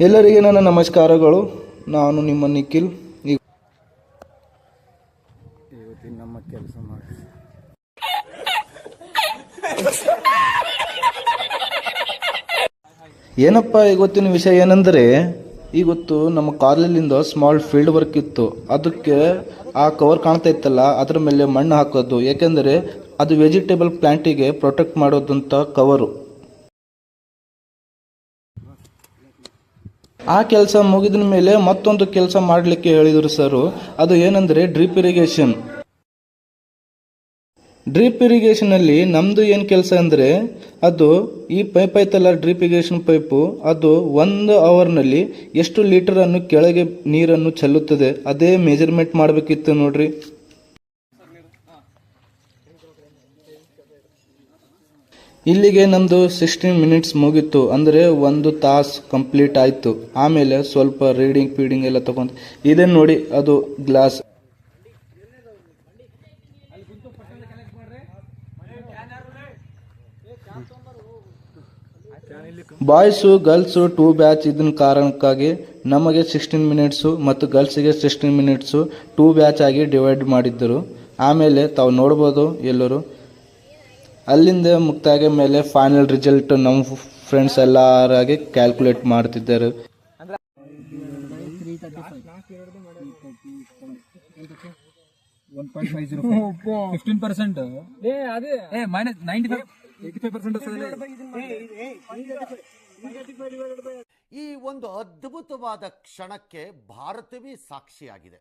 ಎಲ್ಲರಿಗೆ ನನ್ನ ನಮಸ್ಕಾರಗಳು. ನಾನು ನಿಮ್ಮ ನಿಖಿಲ್. ಇವತ್ತಿನ ನಮ್ಮ ಕೆಲಸ ಮಾಡಿ ಏನಪ್ಪ ಇವತ್ತಿನ ವಿಷಯ ಏನಂದರೆ, ಇವತ್ತು ನಮ್ಮ ಕಾಲೇಜಿಂದ ಸ್ಮಾಲ್ ಫೀಲ್ಡ್ ವರ್ಕ್ ಇತ್ತು. ಅದಕ್ಕೆ ಆ ಕವರ್ ಕಾಣ್ತಾ ಇತ್ತಲ್ಲ, ಅದ್ರ ಮೇಲೆ ಮಣ್ಣು ಹಾಕೋದು. ಯಾಕೆಂದರೆ ಅದು ವೆಜಿಟೇಬಲ್ ಪ್ಲಾಂಟಿಗೆ ಪ್ರೊಟೆಕ್ಟ್ ಮಾಡೋದಂಥ ಕವರು. ಆ ಕೆಲಸ ಮುಗಿದ ಮೇಲೆ ಮತ್ತೊಂದು ಕೆಲಸ ಮಾಡಲಿಕ್ಕೆ ಹೇಳಿದರು ಸರ್. ಅದು ಏನಂದರೆ ಡ್ರಿಪ್ ಇರಿಗೇಷನ್. ಡ್ರಿಪ್ ಇರಿಗೇಷನಲ್ಲಿ ನಮ್ಮದು ಏನು ಕೆಲಸ ಅಂದರೆ, ಅದು ಈ ಪೈಪ್ ಐತಲ್ಲ, ಡ್ರಿಪ್ ಇರಿಗೇಷನ್ ಪೈಪು, ಅದು 1 ಅವರ್ನಲ್ಲಿ ಎಷ್ಟು ಲೀಟರನ್ನು ಕೆಳಗೆ ನೀರನ್ನು ಚೆಲ್ಲುತ್ತದೆ, ಅದೇ ಮೆಜರ್ಮೆಂಟ್ ಮಾಡಬೇಕಿತ್ತು ನೋಡ್ರಿ. ಇಲ್ಲಿಗೆ ನಮ್ಮದು 16 ಮಿನಿಟ್ಸ್ ಮುಗೀತು. ಅಂದರೆ 1 ತಾಸು ಕಂಪ್ಲೀಟ್ ಆಯಿತು. ಆಮೇಲೆ ಸ್ವಲ್ಪ ರೀಡಿಂಗ್ ಫೀಡಿಂಗ್ ಎಲ್ಲ ತಗೊಂಡು, ಇದೇ ನೋಡಿ ಅದು ಗ್ಲಾಸ್. ಬಾಯ್ಸು ಗರ್ಲ್ಸು 2 ಬ್ಯಾಚ್ ಇದನ್ನ ಕಾರಣಕ್ಕಾಗಿ ನಮಗೆ 16 ಮಿನಿಟ್ಸು ಮತ್ತು ಗರ್ಲ್ಸಿಗೆ 16 ಮಿನಿಟ್ಸು 2 ಬ್ಯಾಚ್ ಆಗಿ ಡಿವೈಡ್ ಮಾಡಿದ್ದರು. ಆಮೇಲೆ ತಾವು ನೋಡ್ಬೋದು ಎಲ್ಲರೂ. ಅಲ್ಲಿಂದ ಮುಕ್ತಾಯ ಮೇಲೆ ಫೈನಲ್ ರಿಸಲ್ಟ್ ನಮ್ಮ ಫ್ರೆಂಡ್ಸ್ ಎಲ್ಲರಾಗಿ ಕ್ಯಾಲ್ಕುಲೇಟ್ ಮಾಡ್ತಿದ್ದಾರೆ. ಈ ಒಂದು ಅದ್ಭುತವಾದ ಕ್ಷಣಕ್ಕೆ ಭಾರತವೇ ಸಾಕ್ಷಿಯಾಗಿದೆ.